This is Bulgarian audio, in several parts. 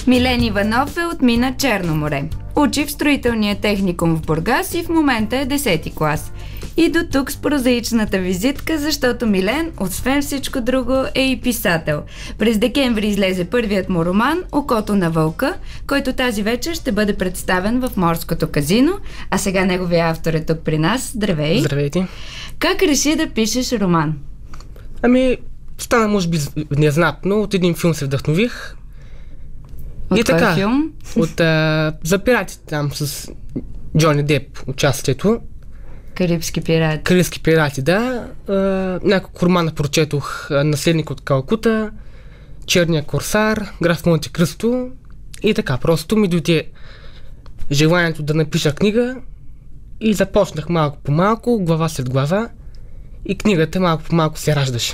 Милен Иванов е от мина Черно море. Учи в строителния техникум в Бургас и в момента е 10-ти клас. И до тук с прозаичната визитка, защото Милен, освен всичко друго, е и писател. През декември излезе първият му роман «Окото на вълка», който тази вечер ще бъде представен в Морското казино, а сега неговия автор е тук при нас. Здравей! Здравейте! Как реши да пишеш роман? Стана може би внезапно, от един филм се вдъхнових. От кой филм? За пиратите там с Джони Деп участието. Карибски пирати. Карибски пирати, да. Няколко романа прочетох: Наследник от Калкута, Черния корсар, Граф Монте Кристо и така. Просто ми дойде желанието да напиша книга и започнах малко по малко, глава след глава, и книгата малко по малко се раждаше.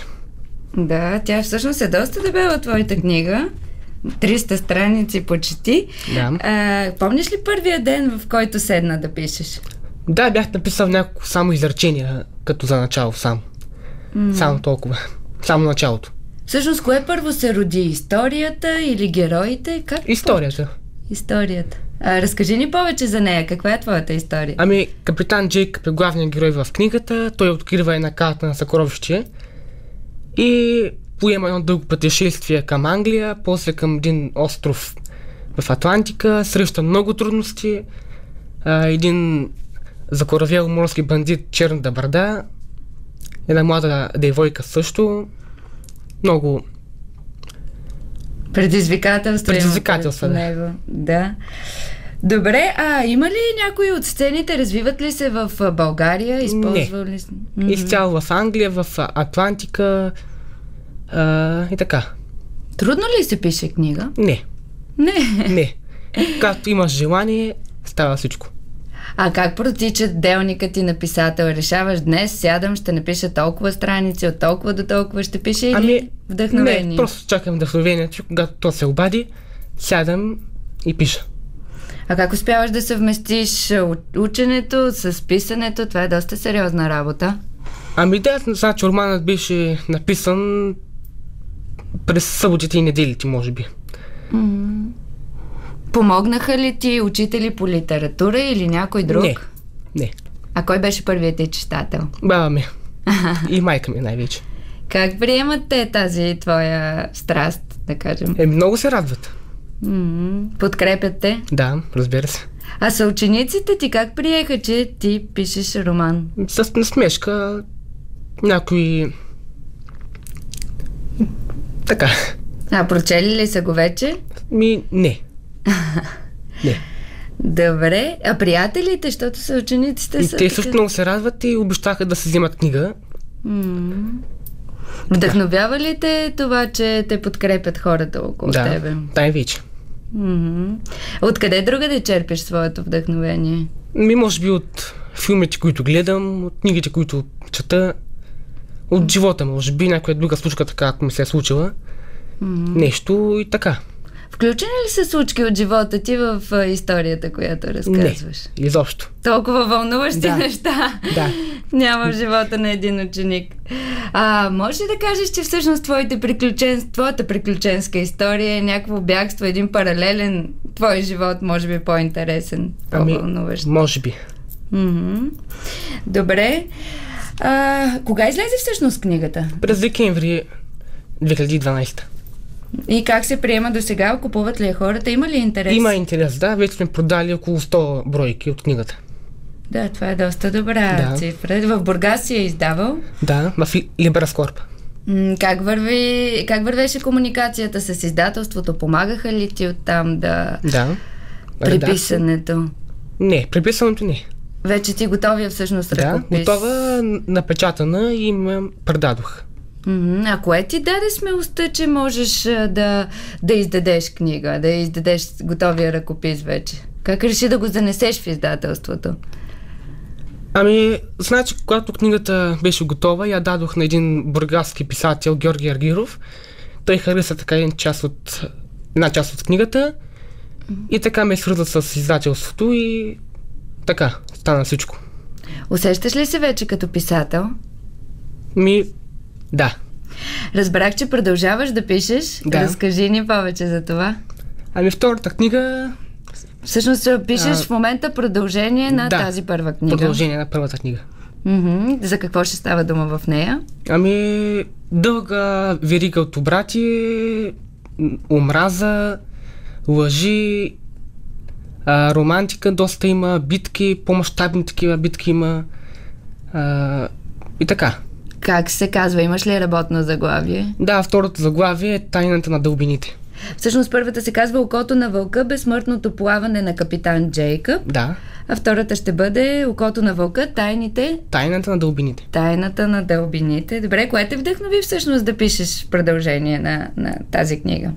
Да, тя всъщност е доста дебела, твоята книга. 300 страници почти. Да. Помниш ли първия ден, в който седна да пишеш? Да, бях написал няколко само изречения, като за начало само. Само толкова. Само началото. Всъщност, кое първо се роди? Историята или героите? Как? Историята. Историята. Разкажи ни повече за нея. Каква е твоята история? Капитан Джейкъб е главният герой в книгата. Той открива една карта на съкровище и поема едно дълго пътешествие към Англия, после към един остров в Атлантика, среща много трудности, един закоравял морски бандит, черната брада, една млада девойка също, много предизвикателства него. Да. Добре, има ли някои от сцените, развиват ли се в България? Използвали ли? Изцяло в Англия, в Атлантика и така. Трудно ли се пише книга? Не. Както имаш желание, става всичко. А как протича делникът ти на писател? Решаваш: днес сядам, ще напиша толкова страници, от толкова до толкова ще пиша, или вдъхновение? Не, просто чакам вдъхновението, когато то се обади, сядам и пиша. А как успяваш да съвместиш ученето с писането? Това е доста сериозна работа. Значи романът беше написан през съботите и неделите, може би. Помогнаха ли ти учители по литература или някой друг? Не. А кой беше първият ти читател? Баба ми. И майка ми най-вече. Как приемат те тази твоя страст, да кажем? Много се радват. Подкрепят те? Да, разбира се. А съучениците ти как приеха, че ти пишеш роман? С насмешка, някои... Така. Прочели ли са го вече? Не. Не. Добре. А приятелите, защото съучениците са... Те също много се радват и обещаха да се вземат книга. Вдъхновява ли те това, че те подкрепят хората около тебе? Да, най-вече. Откъде другаде черпиш своето вдъхновение? Може би от филмите, които гледам, от книгите, които чета, от живота, може би някоя друга случка, така, ако ми се е случила. Нещо и така. Включени ли са случки от живота ти в историята, която разказваш? Не, изобщо. Толкова вълнуващи неща Да. няма в живота на един ученик. Може ли да кажеш, че всъщност твоята приключенска история е някакво бягство, един паралелен твой живот, може би по-интересен, по-вълнуващ? Може би. Добре. Кога излезе всъщност книгата? През декември 2012. И как се приема до сега? Купуват ли хората? Има ли интерес? Има интерес, да. Вече сме продали около 100 бройки от книгата. Да, това е доста добра цифра. В Бургас си я издавал? Да, в Либраскорп. Как вървеше комуникацията с издателството? Помагаха ли ти оттам преписането? Не, преписването не. Вече ти готовия всъщност ръкопис? Да, готова, напечатана и ме предадох. А кое ти даде смелостта, че можеш да издадеш книга, да издадеш готовия ръкопис вече? Как реши да го занесеш в издателството? Значи, когато книгата беше готова, я дадох на един бургаски писател, Георги Аргиров. Той хареса така една част от книгата и така ме свърза с издателството и така стана всичко. Усещаш ли се вече като писател? Да. Разбрах, че продължаваш да пишеш. Да. Разкажи ни повече за това. Ами втората книга... Всъщност пишеш в момента продължение на да, тази първа книга. Продължение на първата книга. За какво ще става дума в нея? Ами дълга верига от обрати, омраза, лъжи, романтика доста има, битки, по-мащабни такива битки има и така. Как се казва? Имаш ли работно заглавие? Да, второто заглавие е Тайната на дълбините. Всъщност първата се казва Окото на вълка, безсмъртното плаване на капитан Джейкъб. Да. А втората ще бъде Окото на вълка, Тайната на дълбините. Тайната на дълбините. Добре, кое те вдъхнови всъщност да пишеш продължение на тази книга?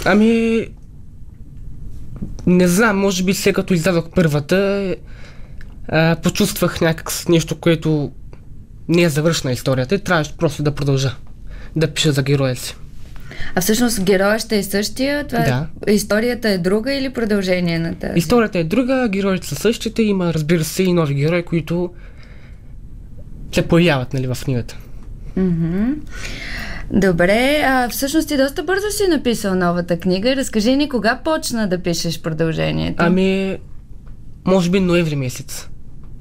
Ами... Не знам, може би след като излязох първата, почувствах някак нещо, което не е завършена историята и трябваше просто да продължа да пиша за героя си. А всъщност героя ще е същия? Да. Историята е друга или продължение на тази? Историята е друга, героите са същите, има, разбира се, и нови герои, които се появяват, нали, в книгата. Добре, всъщност ти доста бързо си написал новата книга. Разкажи ни кога почна да пишеш продължението? Ами, може би ноември месец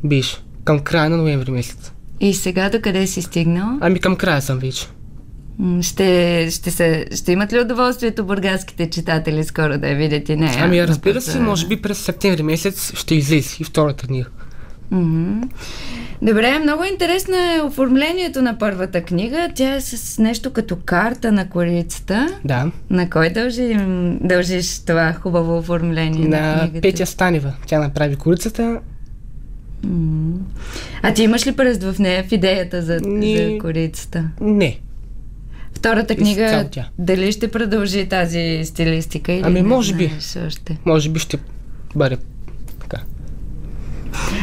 биш. Към края на ноември месец. И сега до къде си стигнал? Ами към края съм вече. Ще имат ли удоволствието бургаските читатели скоро да я видят и нея? Ами разбира се, може би през септември месец ще излезе и втората книга. Добре, много интересно е оформлението на първата книга. Тя е с нещо като карта на корицата. Да. На кой дължиш това хубаво оформление на книгата? На Петя Станева. Тя направи корицата. А ти имаш ли пръст в нея в идеята за корицата? Не. Втората книга, дали ще продължи тази стилистика или ами може би. Още? Може би ще бъде така.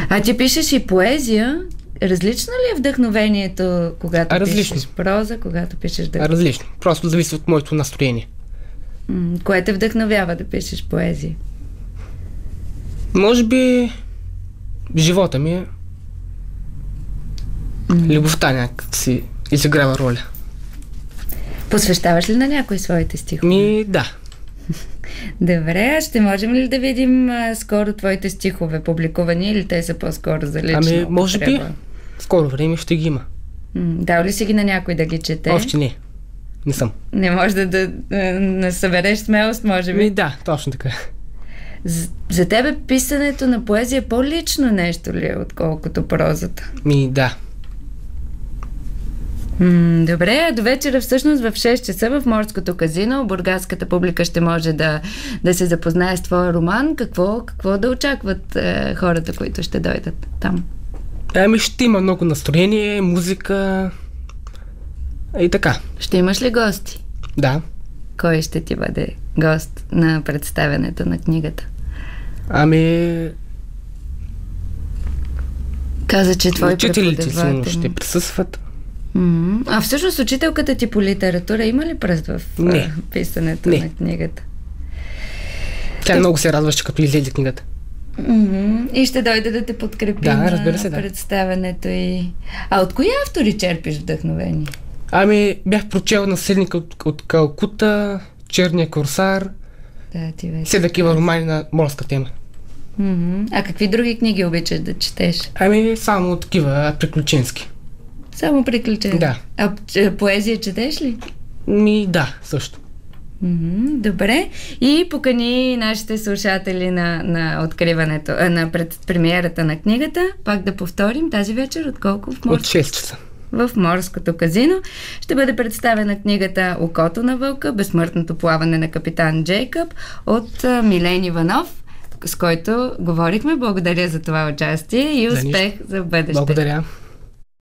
А ти пишеш и поезия. Различно ли е вдъхновението, когато пишеш проза, когато пишеш Различно. Просто зависи от моето настроение. Кое те вдъхновява да пишеш поезия? Може би живота ми е. Любовта някак си изиграва роля. Посвещаваш ли на някои своите стихове? Да. Добре, ще можем ли да видим скоро твоите стихове публикувани или те са по-скоро за лично употреба? Може би в скоро време ще ги има. Дал ли си ги на някой да ги чете? Още не. Не съм. Не може да събереш смелост, може би? Да, точно така. За тебе писането на поезия е по-лично нещо ли е, отколкото прозата? Да. Добре, а до вечера всъщност в 6 часа в Морското казино бургаската публика ще може да се запознае с твоя роман. Какво да очакват хората, които ще дойдат там? Ами ще има много настроение, музика и така. Ще имаш ли гости? Да. Кой ще ти бъде гост на представянето на книгата? Ами... Каза, че твои учителите силно ще присъстват. А всъщност учителката ти по литература има ли пръст в писането на книгата? Тя много се радваше, като излезе книгата. И ще дойде да те подкрепи на представянето и... А от кои автори черпиш вдъхновение? Ами бях прочел Наследник от Калкута, Черния корсар, все такива романи на морска тема. А какви други книги обичаш да четеш? Ами само такива приключенски. Само приключенски? Да. А поезия четеш ли? Да, също. Добре. И покани нашите слушатели на откриването, на предпремиерата на книгата. Пак да повторим, тази вечер от колко? От 6 часа. В Морското казино ще бъде представена книгата Окото на вълка, безсмъртното плаване на капитан Джейкъб от Милен Иванов, с който говорихме. Благодаря за това участие и успех за бъдеще. Благодаря.